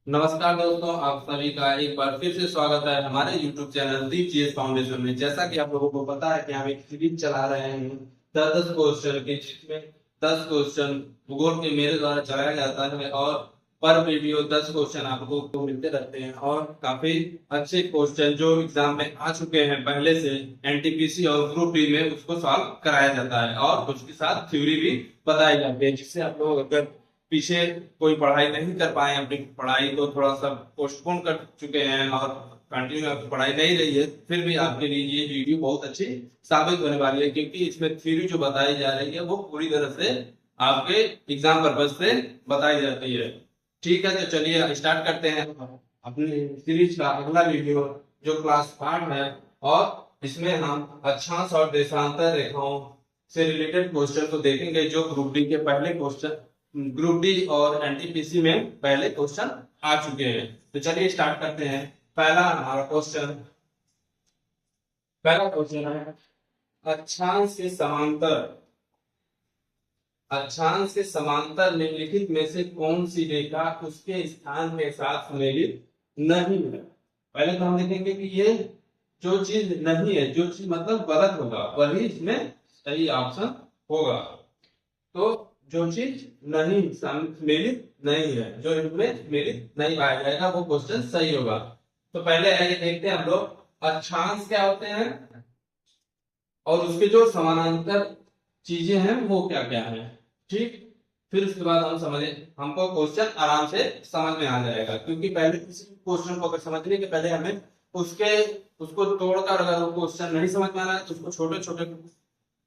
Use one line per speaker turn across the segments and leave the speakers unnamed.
नमस्कार दोस्तों, आप सभी का एक बार फिर से स्वागत है हमारे YouTube चैनल दीप जीएस फाउंडेशन में। जैसा कि आप लोगों को पता है कि हम एक सीरीज चला रहे हैं 10 क्वेश्चन की, जिसमें 10 क्वेश्चन भूगोल के मेरे द्वारा चलाया जाता है और पर वीडियो 10 क्वेश्चन आपको को मिलते रहते हैं और काफी अच्छे क्वेश्चन जो एग्जाम में आ चुके हैं पहले से एनटीपीसी और ग्रुप डी में उसको सॉल्व कराया जाता है और उसके साथ थ्योरी भी बताई जाती है, जिससे आप लोग अगर पीछे कोई पढ़ाई नहीं कर पाए, अपनी पढ़ाई को थोड़ा सा पोस्टपोन कर चुके हैं और कंटिन्यू पढ़ाई नहीं रही है, फिर भी आपके लिए ये वीडियो बहुत अच्छी साबित होने वाली है, क्योंकि इसमें थ्योरी जो बताई जा रही है वो पूरी तरह से आपके एग्जाम पर्पज से बताई जाती है। ठीक है, तो चलिए स्टार्ट करते हैं अपनी सीरीज का अगला वीडियो जो क्लास 8 है। और इसमें हम अक्षांश और देशांतर रेखाओं से रिलेटेड क्वेश्चन को देखेंगे, जो ग्रुप डी के पहले क्वेश्चन, ग्रुप डी और एनटीपीसी में पहले क्वेश्चन आ चुके हैं। तो चलिए स्टार्ट करते हैं। पहला हमारा क्वेश्चन, पहला क्वेश्चन है अक्षांश के समांतर, अक्षांश के समांतर निम्नलिखित में से कौन सी रेखा उसके स्थान के साथ सम्मिलित नहीं है। पहले तो हम देखेंगे कि ये जो चीज नहीं है, जो चीज मतलब गलत होगा, वही इसमें सही ऑप्शन होगा। तो जो चीज नहीं सम्मिलित नहीं है, जो इनमें सम्मिलित नहीं पाया जाएगा, वो क्वेश्चन सही होगा। तो पहले आइए देखते हैं हम लोग अक्षांश क्या होते हैं और उसके जो समानांतर चीजें हैं वो क्या क्या है। ठीक, फिर उसके बाद हम समझे, हमको क्वेश्चन आराम से समझ में आ जाएगा, क्योंकि पहले किसी क्वेश्चन को अगर समझने के पहले हमें उसके उसको तोड़कर, अगर वो क्वेश्चन नहीं समझ में आ रहा है तो उसको छोटे छोटे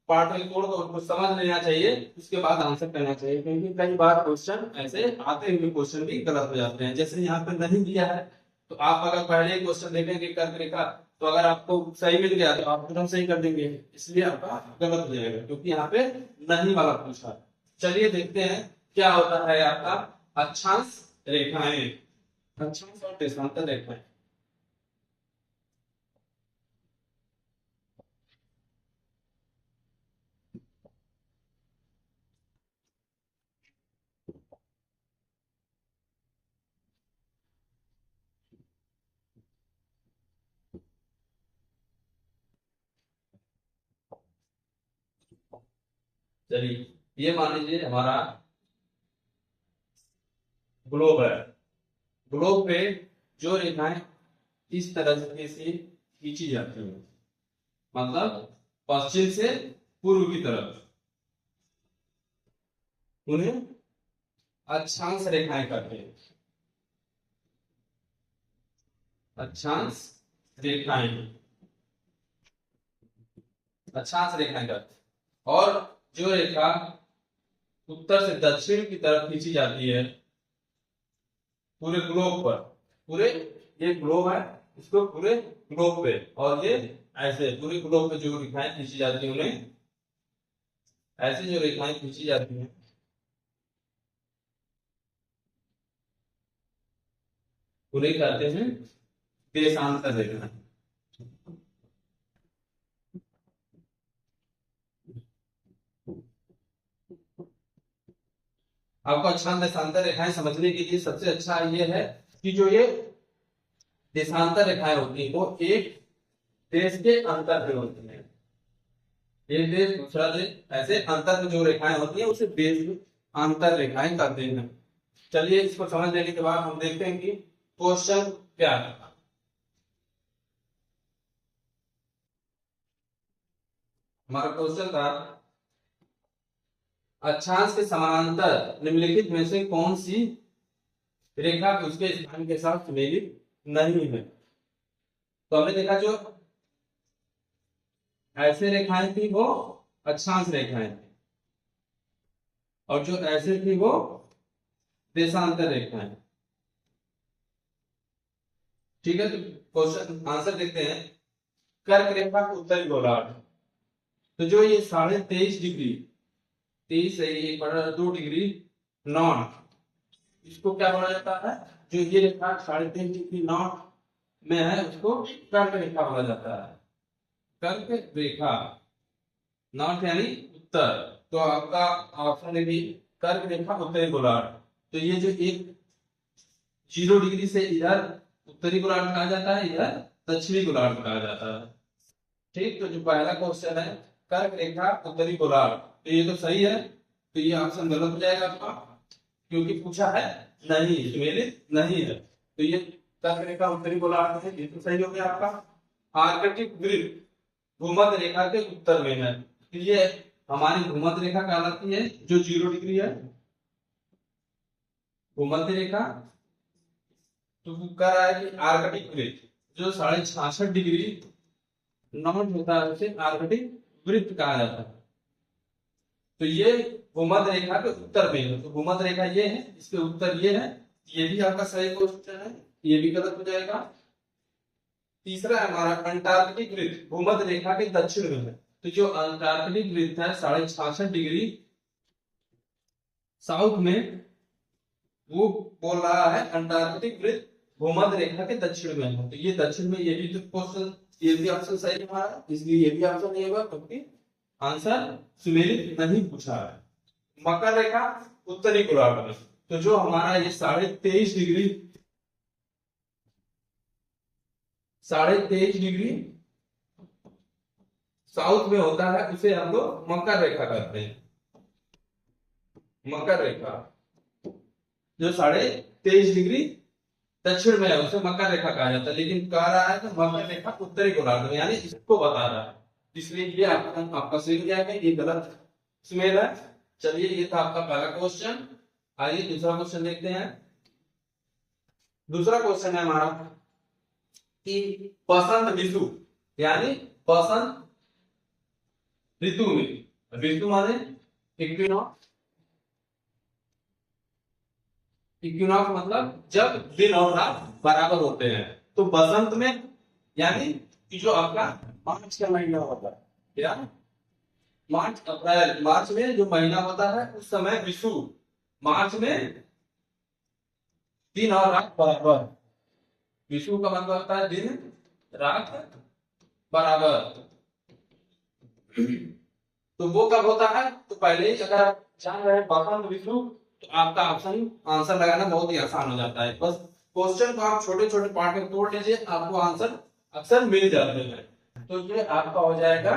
पार्ट में तोड़ कर उसको समझ लेना चाहिए, उसके बाद आंसर करना चाहिए, क्योंकि कई बार क्वेश्चन ऐसे आते हुए क्वेश्चन भी गलत हो जाते हैं। जैसे यहाँ पे नहीं दिया है, तो आप अगर पहले क्वेश्चन देखेंगे कर्क रेखा, तो अगर आपको सही मिल गया तो आप तुरंत सही कर देंगे, इसलिए आपका गलत हो जाएगा, क्योंकि यहाँ पे नहीं वाला पूछा। चलिए देखते हैं क्या होता है आपका अक्षांश रेखाएं, अक्षांश और देशांतर रेखाएं। चलिए, ये मान लीजिए हमारा ग्लोब है। ग्लोब पे जो रेखाएं इस तरह से खींची जाती है, मतलब पश्चिम से पूर्व की तरफ, उन्हें अक्षांश रेखाएं कहते हैं। अक्षांश रेखाएं, अक्षांश रेखाएं कहते हैं। और जो रेखा उत्तर से दक्षिण की तरफ खींची जाती है पूरे ग्लोब पर, पूरे ये ग्लोब है, इसको पूरे ग्लोब पे, और ये ऐसे पूरे ग्लोब पे जो रेखाएं खींची जाती है, उन्हें ऐसे जो रेखाएं खींची जाती हैं उन्हें कहते हैं देशांतर रेखाएं। आपको अक्षांश देशांतर रेखाएं समझने के लिए सबसे अच्छा ये है कि जो ये देशांतर रेखाएं होती है वो एक देश के अंतर पे होती है, एक देश दूसरा देश, ऐसे अंतर में जो रेखाएं होती है उसे देश अंतर रेखाएं कहते हैं। चलिए, इसको समझ लेने के बाद हम देखते हैं कि क्वेश्चन क्या है। हमारा क्वेश्चन था अक्षांश के समानांतर निम्नलिखित में से कौन सी रेखा उसके स्थान के साथ सम्मिलित नहीं है। तो हमने देखा जो ऐसे रेखाएं थी वो अक्षांश रेखाएं थी, और जो ऐसे थी वो देशांतर रेखाएं। ठीक है, तो क्वेश्चन आंसर देखते हैं। कर्क रेखा का उत्तरी गोलार्ध, तो जो ये 23.5 डिग्री, 23 से ये 2 डिग्री नॉर्थ, इसको क्या बोला जाता है, जो ये रेखा 23.5 डिग्री नॉर्थ में है उसको कर्क रेखा बोला जाता है। कर्क रेखा, नॉर्थ यानी उत्तर, तो आपका ऑप्शन है कर्क रेखा उत्तरी गोलार्ध। तो ये जो एक 0 डिग्री से इधर उत्तरी गोलार्ध कहा जाता है, इधर दक्षिणी गोलार्ध कहा जाता है। ठीक, तो जो पहला क्वेश्चन है कर्क रेखा उत्तरी गोलार्ध, तो ये तो सही है, तो ये ऑप्शन गलत हो जाएगा आपका, क्योंकि पूछा है नहीं, सुमेलित नहीं है। तो ये कर्क रेखा उत्तरी गोलार्ध है, ये तो सही हो गया आपका। आर्कटिक वृत्त भूमध्य रेखा के उत्तर में है, तो ये हमारी भूमध्य रेखा कहलाती है, जो 0 डिग्री है भूमध्य रेखा। तो कर रहा है कि आर्कटिक वृत्त जो 66.5 डिग्री नॉर्थ होता है, उसे आर्कटिक वृत्त कहा जाता है। तो ये भूमध्य रेखा के उत्तर में है, तो भूमध्य रेखा ये है, इसके उत्तर ये है, ये भी आपका सही क्वेश्चन है, ये भी गलत हो जाएगा। तीसरा है हमारा अंटार्कटिक वृत्त भूमध्य रेखा के दक्षिण में है, तो जो अंटार्कटिक वृत्त है 66.5 डिग्री साउथ में, वो बोल रहा है अंटार्कटिक वृत्त भूमध्य रेखा के दक्षिण में है। तो ये दक्षिण में, ये भी तो क्वेश्चन, ये भी ऑप्शन सही हमारा, इसलिए ये भी ऑप्शन नहीं होगा, क्योंकि आंसर सुमेलित नहीं पूछा है। मकर रेखा उत्तरी गोलार्ध में, तो जो हमारा ये 23.5 डिग्री 23.5 डिग्री साउथ में होता है, उसे हम लोग मकर रेखा कहते हैं। मकर रेखा जो 23.5 डिग्री दक्षिण में है, उसे मकर रेखा कहा जाता है, लेकिन कह रहा है कि मकर रेखा उत्तरी गोलार्ध में, यानी इसको बता रहा है, इसलिए ये आपका सही हो जाएगा, ये गलत सुमेल है। चलिए, ये था आपका पहला क्वेश्चन। आइए दूसरा क्वेश्चन देखते हैं। दूसरा क्वेश्चन है हमारा कि बसंत ऋतु, यानी बसंत ऋतु में, ऋतु माने इक्विनॉक्स, इक्विनॉक्स मतलब जब दिन और रात बराबर होते हैं। तो बसंत में यानी कि जो आपका मार्च का महीना होता है, क्या मार्च अप्रैल, मार्च में जो महीना होता है उस समय विषु, मार्च में दिन और रात बराबर, विषु का मतलब होता है दिन रात बराबर। तो वो कब होता है, तो पहले ही अगर आप जान रहे हैं बसंत विषु, तो आपका ऑप्शन आंसर लगाना बहुत ही आसान हो जाता है। बस क्वेश्चन को आप छोटे छोटे पार्ट में तोड़ लीजिए, आपको आंसर अक्सर मिल जाते हैं। तो ये आपका हो जाएगा,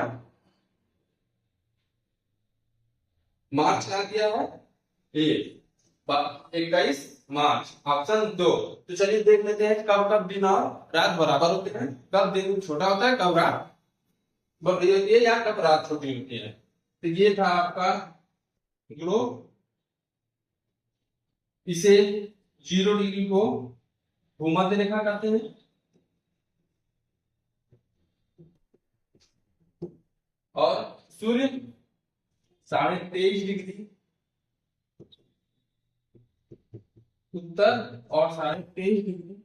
मार्च का दिया है ये 21 मार्च, ऑप्शन 2। तो चलिए देख लेते हैं कब कब दिन और रात बराबर होते हैं, कब दिन छोटा होता है, कब रात बड़ी होती है, या कब रात छोटी होती है। तो ये था आपका ग्लोब। इसे 0 डिग्री को भूमध्य रेखा कहते हैं, और सूर्य 23.5 डिग्री उत्तर और 23.5 डिग्री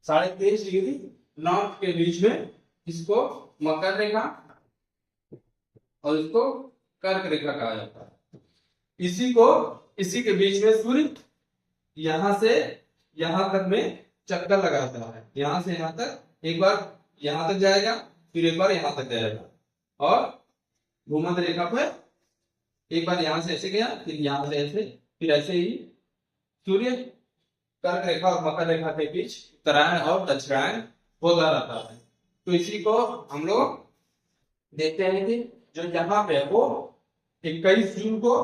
23.5 डिग्री नॉर्थ के बीच में, इसको मकर रेखा और इसको कर्क रेखा कहा जाता है। इसी के बीच में सूर्य यहां से यहां तक में चक्कर लगाता है, यहां से यहां तक, एक बार यहां तक जाएगा, फिर एक बार यहां तक जाएगा, और भूमध्य रेखा पर एक बार यहां से ऐसे गया, फिर यहां से ऐसे, फिर ऐसे ही सूर्य कर्क रेखा और मकर रेखा के बीच उत्तरायण और दक्षिणायन होता रहता है। तो इसी को हम लोग देखते हैं कि जो यहाँ पे वो 21 जून को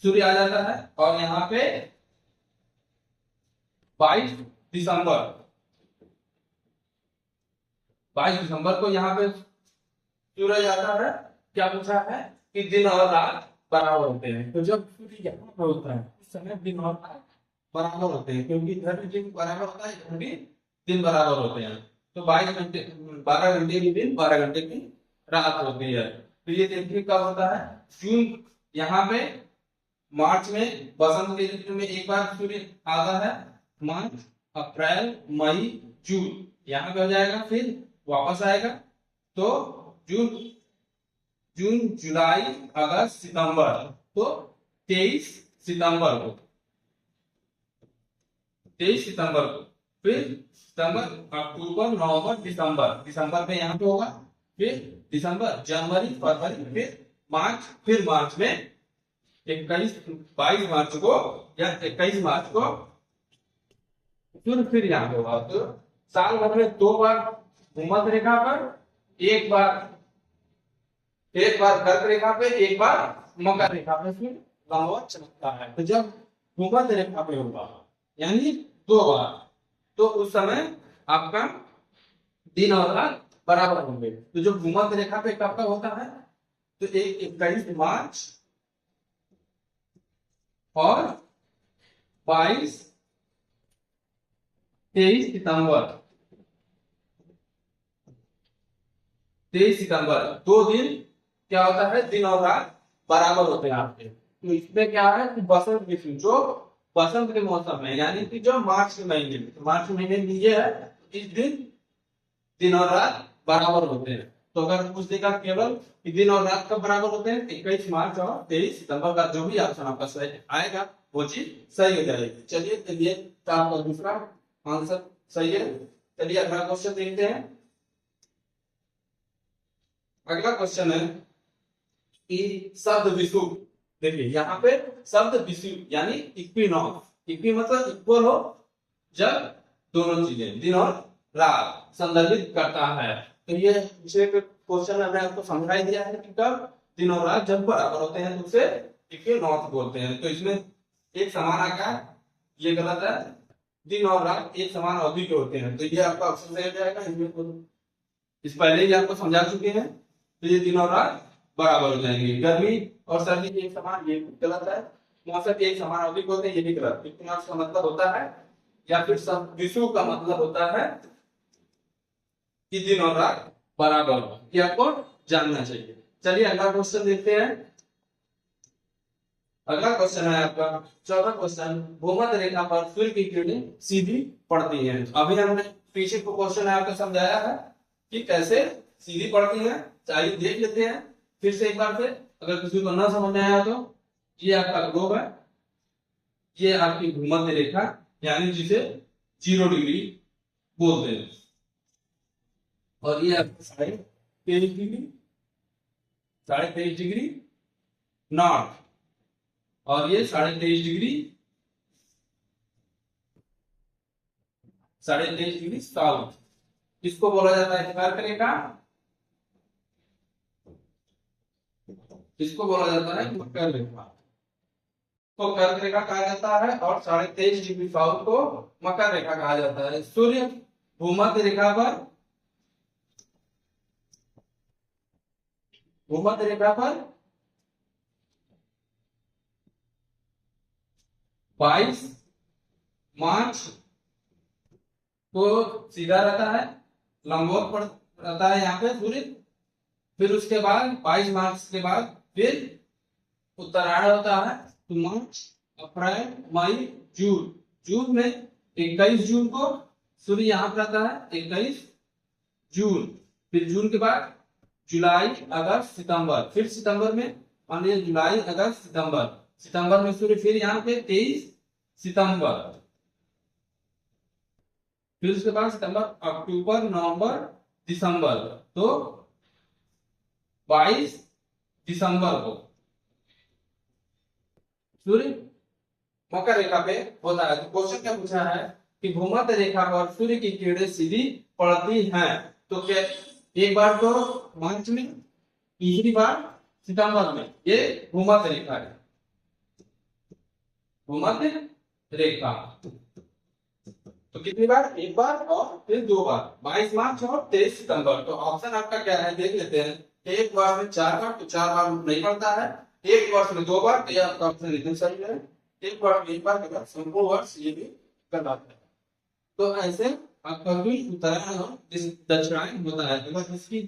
सूर्य आ जाता है, और यहाँ पे 22 दिसंबर 22 दिसंबर को यहाँ पे सूर्य आता है। क्या पूछा है कि दिन और रात बराबर होते हैं। तो जब सूर्य यहाँ पे होता है उस समय दिन और रात बराबर होते हैं, क्योंकि इधर भी दिन बराबर होता है, इधर भी दिन बराबर होते हैं। तो 22 घंटे 12 घंटे की दिन 12 घंटे की रात होती है। तो ये देखिए कब होता है, जून, यहाँ पे मार्च में बसंत के ऋतु में एक बार सूर्य आता है, मार्च अप्रैल मई जून यहाँ पे हो जाएगा, फिर वापस आएगा। तो जून जुलाई अगस्त सितंबर, तो 23 सितंबर को, 23 सितंबर को, फिर सितंबर अक्टूबर नवंबर दिसंबर, दिसंबर में यहाँ पे होगा, फिर दिसंबर, जनवरी, फरवरी, फिर मार्च, फिर मार्च में 22 मार्च को या 21 मार्च को फिर यहाँ पे होगा। तो साल भर में 2 बार भूमध्य रेखा पर, एक बार कर्क रेखा पे, एक बार मकर रेखा पे फिर लंबवत चमकता है। तो जब भूमध्य रेखा पे होगा यानी 2 बार, तो उस समय आपका दिन और रात बराबर होंगे। तो जो भूमध्य रेखा पे कब कब होता है, तो एक 21 मार्च और 23 सितंबर, 23 सितंबर 2 दिन क्या होता है, दिन और रात बराबर होते हैं आपके। तो इसमें क्या है कि बसंत ऋतु, जो बसंत के मौसम में यानी कि जो मार्च के महीने में ये है, इस दिन और रात बराबर होते हैं। तो अगर पूछ देगा केवल कि दिन और रात कब बराबर होते हैं, 21 मार्च और 23 सितंबर का जो भी ऑप्शन आपका सही आएगा वो चीज सही हो जाएगी। चलिए आपका दूसरा आंसर सही है। चलिए अगला क्वेश्चन देखते हैं। अगला क्वेश्चन है कि शब्द विषुव। देखिए यहाँ पे शब्द विषुव यानी इक्विनॉक्स, इक्वी मतलब इक्वल हो, जब दोनों चीजें दिन और रात संदर्भित करता है। तो ये पिछले क्वेश्चन में मैंने आपको समझा दिया है कि कब दिन और रात जब बराबर होते हैं तो उसे इक्विनॉक्स बोलते हैं। तो इसमें एक समान आकार, ये गलत है, दिन और रात एक समान अवधि के होते हैं। तो ये आपका ऑप्शन सही हो जाएगा। इस पहले ही आपको समझा चुके हैं। तो ये दिन और रात बराबर हो जाएंगे। गर्मी और सर्दी एक समान, ये गलत है। मौसम एक समान अवधि होते हैं, ये भी गलत। इक्विनॉक्स का मतलब होता है या फिर विषुव का मतलब होता है कि दिन और रात बराबर हो, ये आपको जानना चाहिए। चलिए अगला क्वेश्चन देखते हैं। अगला क्वेश्चन है आपका चौथा क्वेश्चन, भूमध्य रेखा पर सूर्य की किरणें सीधी पड़ती हैं। अभी हमने पीछे को क्वेश्चन है आपको समझाया है कि कैसे सीधी पड़ती है। चाहिए देख लेते हैं फिर से एक बार से, अगर किसी को ना समझ में आया तो। ये आपका ग्लोब है, ये आपकी भूमध्य रेखा यानी जिसे 0 डिग्री बोलते हैं, और ये आपका 23 डिग्री नॉर्थ, और ये 23 डिग्री साउथ। इसको बोला जाता है कर्क रेखा, इसको बोला जाता है मकर रेखा। तो कर्क रेखा कहा जाता है और 23.5 डिग्री साउथ को मकर रेखा कहा जाता है। सूर्य भूमध्य रेखा पर 22 मार्च को सीधा रहता है, लंबवत पड़ रहता है यहाँ पे सूर्य। फिर उसके बाद 22 मार्च के बाद फिर उत्तरायण होता है। तो मार्च, अप्रैल, मई, जून में 21 जून को सूर्य यहाँ पर रहता है, 21 जून। फिर जून के बाद जुलाई, अगस्त, सितंबर, फिर सितंबर में मान लीजिए जुलाई, अगस्त, सितंबर में सूर्य फिर यहाँ पे 23 सितंबर। फिर उसके बाद सितंबर, अक्टूबर, नवंबर, दिसंबर, तो 22 दिसंबर को सूर्य मकर रेखा पे होता है। तो क्वेश्चन क्या पूछा है कि भूमध्य रेखा पर सूर्य की किरणें सीधी पड़ती हैं। तो क्या एक बार तो मार्च में, तीसरी बार सितंबर में। ये भूमध्य रेखा है, भूमध्य रेखा। तो कितनी बार, एक बार और फिर 2 बार, 22 मार्च और 23 सितंबर। तो ऑप्शन आपका क्या है देख लेते हैं। एक बार में 4 बार, तो 4 बार नहीं पड़ता है। एक वर्ष में 2 बार, तो ये आपका ऑप्शन एकदम सही है। एक वर्ष में 1 बार के बाद संपूर्ण वर्ष ये भी करना है। तो ऐसे आपका भी उत्तरायण और दक्षिणायन होता है। अगर इसकी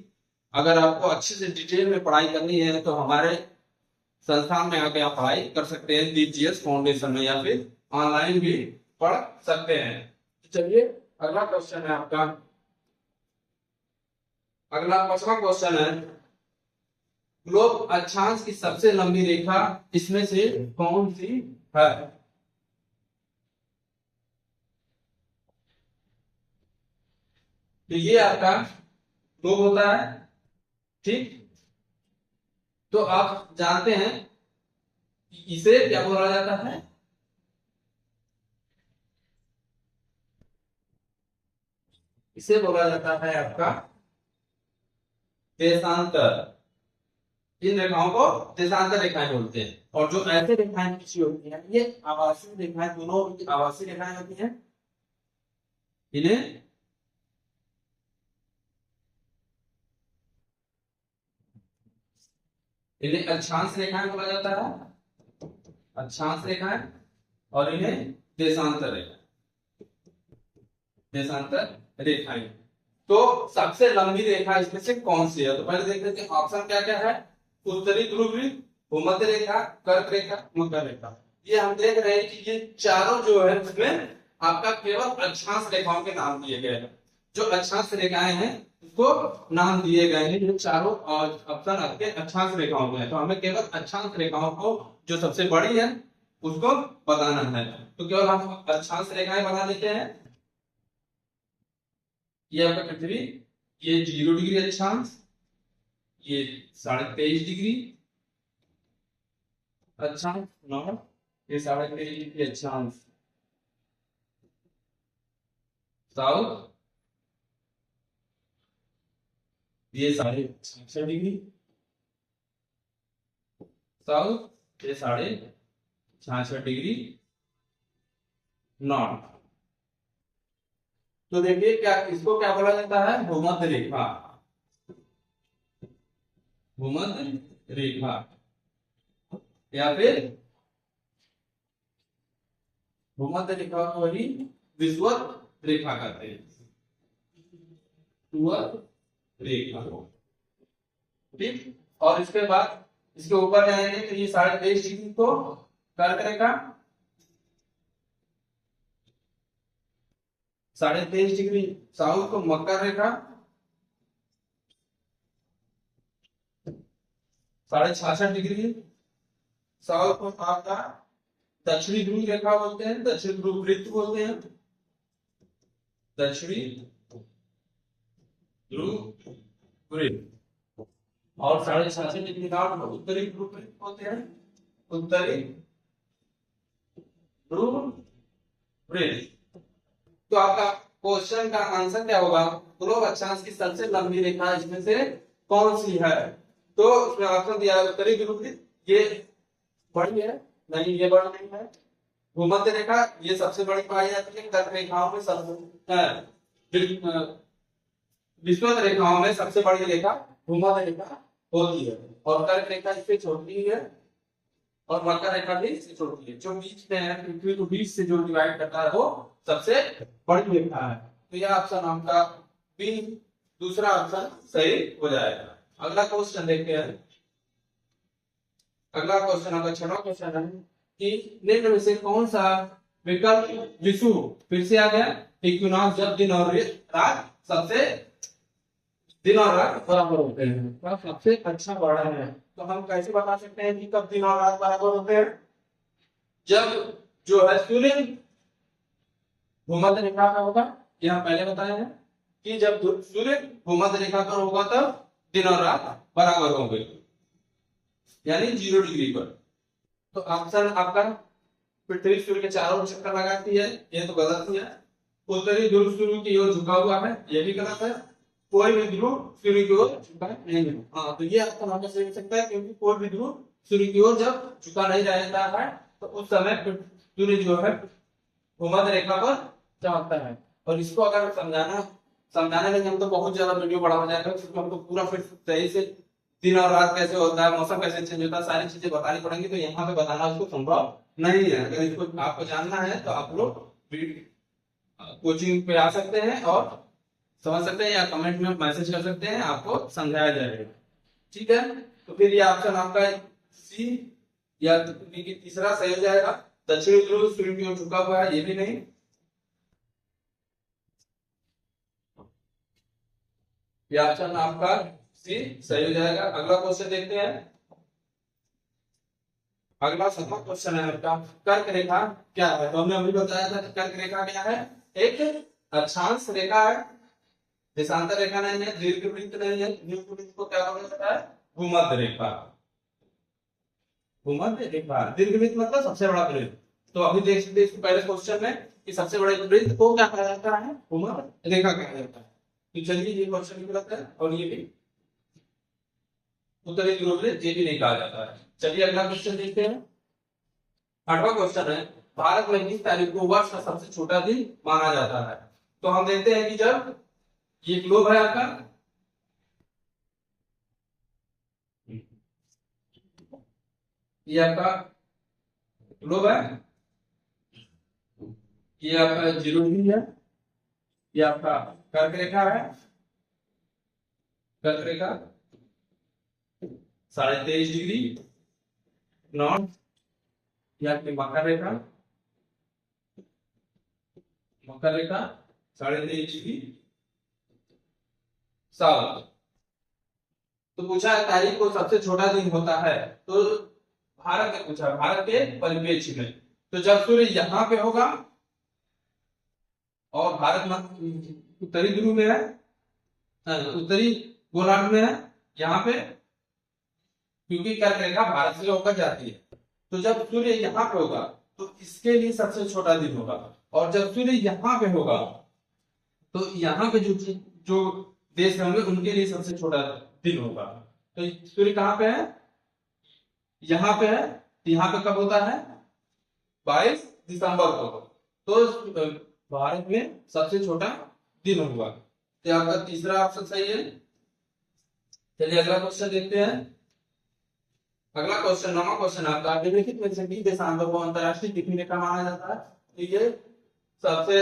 अगर आपको अच्छे से डिटेल में पढ़ाई करनी है तो हमारे संस्थान में आके आप पढ़ाई कर सकते हैं, डीजीएस फाउंडेशन में, या फिर ऑनलाइन भी पढ़ सकते हैं। चलिए अगला क्वेश्चन है आपका, अगला 5वां क्वेश्चन है, ग्लोब अक्षांश की सबसे लंबी रेखा इसमें से कौन सी है। तो ये आपका ग्लोब होता है, ठीक, तो आप जानते हैं कि इसे क्या बोला जाता है, इसे बोला जाता है आपका देशांतर। इन रेखाओं को देशांतर रेखाएं बोलते हैं। और जो ऐसे रेखाएं खींची होती हैं, ये आवासीय रेखाएं, दोनों आवासीय रेखाएं होती हैं, इन्हें इन्हें अक्षांश रेखाएं बोला जाता है, अक्षांश रेखाएं, और इन्हें देशांतर रेखाएं, देशांतर रेखाएं। तो सबसे लंबी रेखा इसमें से कौन सी है? तो पहले देख लेते हैं ऑप्शन क्या क्या है। उत्तरी ध्रुव वृत्त, भूमध्य रेखा, कर्क रेखा, मकर रेखा। ये हम देख रहे हैं कि ये चारों जो है उसमें आपका केवल अक्षांश रेखाओं के नाम दिए गए हैं। जो अक्षांश रेखाएं हैं उसको नाम दिए गए हैं। ये चारों ऑप्शन आपके अक्षांश रेखाओं के हैं। तो हमें केवल अक्षांश रेखाओं को जो सबसे बड़ी है उसको बताना है। तो केवल हम अक्षांश रेखाएं बना देते हैं। ये आपका पृथ्वी, ये 0 डिग्री अक्षांश, ये 23.5 डिग्री अक्षांश नॉर्थ, ये 23.5 डिग्री अक्षांश साउथ, ये 66 डिग्री साउथ, ये 66 डिग्री नॉर्थ। तो देखिए क्या इसको क्या बोला जाता है, भूमध्य रेखा, भूमध्य रेखा, या फिर भूमध्य रेखा को ही विषुवत रेखा कहते हैं, विषुवत रेखा। ठीक, और इसके बाद इसके ऊपर जाएंगे तो ये 23.5 डिग्री को कर्क रेखा, 23.5 डिग्री साउथ को मकर रेखा, 66 डिग्री साउथ को आपका दक्षिणी ध्रुव रेखा बोलते हैं, दक्षिण ध्रुव वृत्त बोलते हैं, दक्षिणी ध्रुव वृत्त। और 66 डिग्री नॉर्थ को उत्तरी ध्रुव वृत्त बोलते हैं, उत्तरी ध्रुव वृत्त। तो आपका क्वेश्चन का आंसर क्या होगा, ध्रुव अक्षांश की सबसे लंबी रेखा इसमें से कौन सी है? तो इसमें ऑप्शन दिया है उत्तरी ध्रुव वृत्त, ये बड़ी है, नहीं ये बड़ी नहीं है। भूमध्य रेखा ये सबसे बड़ी पाई जाती है, कर्क रेखाओं में विषुवत रेखाओं में सबसे बड़ी रेखा भूमध्य रेखा होती है, और कर्क रेखा इससे छोटी है, और मकर रेखा भी इससे छोटी है। जो बीच में है, पृथ्वी को बीच से जो डिवाइड करता है वो सबसे बड़ी रेखा है। तो यह ऑप्शन आपका बी, दूसरा ऑप्शन सही हो जाएगा। अगला क्वेश्चन देखते हैं। अगला क्वेश्चन आपका 6वां क्वेश्चन है कि निम्न में से कौन सा विकल्प विषुव, फिर से आ गया इक्विनॉक्स, जब दिन और रात सबसे दिन और रात बराबर होते हैं, तो सबसे अच्छा बड़ा है। तो हम कैसे बता सकते हैं कि कब दिन और रात बराबर होते हैं? जब जो है सूर्य भूमध्य रेखा पर होगा, ये हम पहले बताए हैं कि जब सूर्य भूमध्य रेखा पर होगा तब दिन और रात बराबर होंगे, यानी 0 डिग्री पर। तो ऑप्शन आपका पृथ्वी सूर्य के चारों ओर चक्कर लगाती है, ये तो गलत ही है। उत्तरी ध्रुव सूर्य की ओर झुका हुआ है, ये भी गलत है। कोई भी ध्रुव सूर्य की ओर झुका नहीं है। हाँ, तो ये ऑप्शन आपका सही हो सकता है, क्योंकि कोई भी ध्रुव सूर्य की ओर जब झुका नहीं रहता है तो उस समय सूर्य जो है भूमध्य रेखा पर चमकता है। और इसको अगर समझाने लगे हम तो बहुत ज्यादा वीडियो बड़ा हो जाएगा, क्योंकि हमको पूरा फिर सही से दिन और रात कैसे होता है, मौसम कैसे चेंज होता है, सारी चीजें बतानी पड़ेंगी। तो यहाँ पे बताना उसको संभव नहीं है। अगर इसको आपको जानना है तो आप लोग कोचिंग पे आ सकते हैं और समझ सकते हैं, या कमेंट में मैसेज कर सकते हैं, आपको समझाया जाएगा। ठीक है, तो फिर ये ऑप्शन आपका सी या तीसरा सही हो जाएगा। दक्षिणी ध्रुव सूर्य की ओर झुका हुआ है, ये भी नहीं। ये ऑप्शन आपका सी सही हो जाएगा। अगला क्वेश्चन देखते हैं। अगला 7वां क्वेश्चन है आपका, कर्क रेखा क्या है? तो हमने अभी बताया था कि कर्क रेखा क्या है, एक अक्षांश रेखा है देशांतर रेखा नहीं है, दीर्घवृत्त नहीं है, दीर्घवृत्त को क्या बोला जाता है? भूमध्य रेखा। भूमध्य रेखा, दीर्घवृत्त मतलब सबसे बड़ा वृत्त। तो अभी देख सकते हैं पहले क्वेश्चन में कि सबसे बड़े वृत्त को क्या कहा जाता है? भूमध्य रेखा कहा जाता है। तो चलिए ये क्वेश्चन भी गलत है और ये भी उत्तरी ध्रुव वृत्त ये भी नहीं कहा जाता है। चलिए अगला क्वेश्चन देखते हैं। 8वां क्वेश्चन है, भारत में किस तारीख को वर्ष का सबसे छोटा दिन माना जाता है? तो हम देखते हैं कि जब ये ग्लोब है आपका, ये आपका ग्लोब है, ये आपका 0 डिग्री है, ये आपका कर्क रेखा है, कर्क रेखा 23.5 डिग्री नॉर्थ, ये आपकी मकर रेखा, मकर रेखा 23.5 डिग्री साउथ। तो पूछा है तारीख को सबसे छोटा दिन होता है, तो भारत ने पूछा, भारत के परिप्रेक्ष्य में। तो जब सूर्य यहाँ पे होगा और भारत उत्तरी ध्रुव में है, उत्तरी गोलार्ध में है यहाँ पे, क्योंकि कर्क रेखा भारत से होकर जाती है। तो जब सूर्य यहाँ पे होगा तो इसके लिए सबसे छोटा दिन होगा, और जब सूर्य यहाँ पे होगा तो यहाँ पे जो देश होंगे उनके लिए सबसे छोटा दिन होगा। तो सूर्य कहाँ पे है? यहाँ पे है। यहाँ पे कब होता है? 22 दिसंबर को। तो भारत में सबसे छोटा दिन होगा। तो आपका तीसरा ऑप्शन सही है। चलिए अगला क्वेश्चन देखते हैं। अगला क्वेश्चन 9वां क्वेश्चन आपका, निम्नलिखित में से किस देशांतर को अंतरराष्ट्रीय तिथि रेखा माना जाता है? तो ये सबसे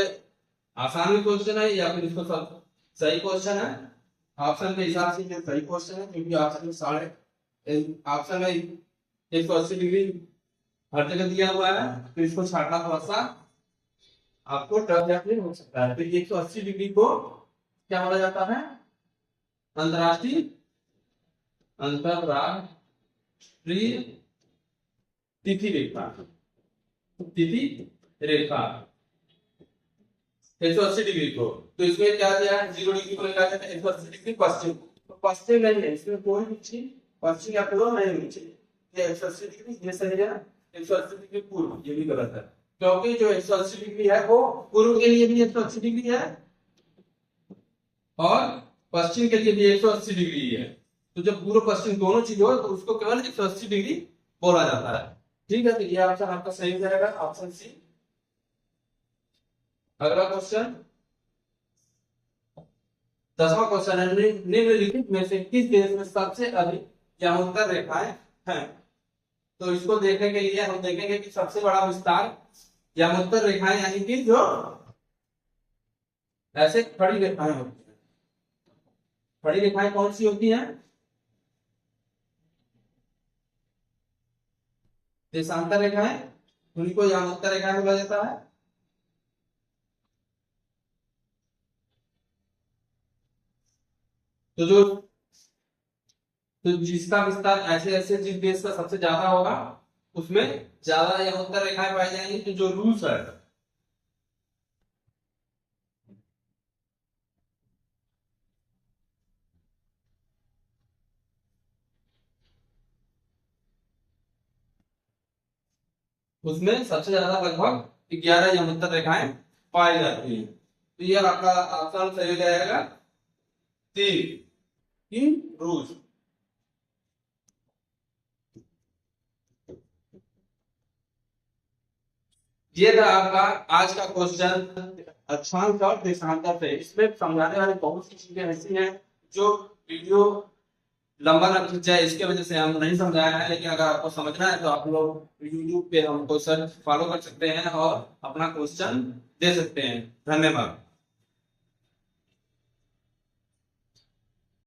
आसान क्वेश्चन है या फिर इसको सब सही क्वेश्चन है? ऑप्शन के हिसाब से ये सही क्वेश्चन है, क्योंकि ऑप्शन में 180 डिग्री हर जगह दिया हुआ है, तो इसको छाटना थोड़ा सा आपको टफ या फिर हो सकता है। तो 180 डिग्री को क्या बोला जाता है? अंतरराष्ट्रीय तिथि रेखा, तिथि रेखा 180 डिग्री को। तो इसमें क्या दिया है? 0 डिग्री को लेकर 180 डिग्री पश्चिम। तो पश्चिम नहीं है, इसमें कोई भी चीज पश्चिम या पूर्व नहीं होनी चाहिए। ये 180 डिग्री ये सही है, 180 डिग्री पूर्व ये भी गलत है, क्योंकि जो 180 डिग्री है वो पूर्व के लिए भी 180 डिग्री है और पश्चिम के लिए भी 180 डिग्री है। तो जब पूर्व पश्चिम दोनों चीज हो तो उसको केवल 180 डिग्री बोला जाता है। ठीक है, तो ये ऑप्शन आपका सही हो जाएगा, ऑप्शन सी। अगला क्वेश्चन 10वां क्वेश्चन है, निम्नलिखित में से किस देश में सबसे अधिक यमोत्तर रेखाएं हैं? तो इसको देखने के लिए हम देखेंगे कि सबसे बड़ा विस्तार यमोत्तर रेखाएं, यानी कि जो ऐसे खड़ी रेखाएं होती है। खड़ी रेखाएं कौन सी होती हैं? देशांतर रेखाएं, उनको यमोत्तर रेखाएं बोला जाता है। तो जिसका विस्तार ऐसे ऐसे जिस देश का सबसे ज्यादा होगा उसमें ज्यादा यमोत्तर रेखाएं पाई जाएंगी। तो जो रूस है, उसमें सबसे ज्यादा लगभग 11 यमोत्तर रेखाएं पाई जाती है। तो ये आपका ऑप्शन सही हो जाएगा 3 की रूस। ये था आपका आज का क्वेश्चन अक्षांश और देशांतर से। इसमें समझाने वाली बहुत सी चीजें ऐसी हैं जो वीडियो लंबा न खिंच जाए, इसके वजह से हम नहीं समझाया है। लेकिन अगर आपको समझना है तो आप लोग यूट्यूब पे हमको सर्च फॉलो कर सकते हैं और अपना क्वेश्चन दे सकते हैं। धन्यवाद।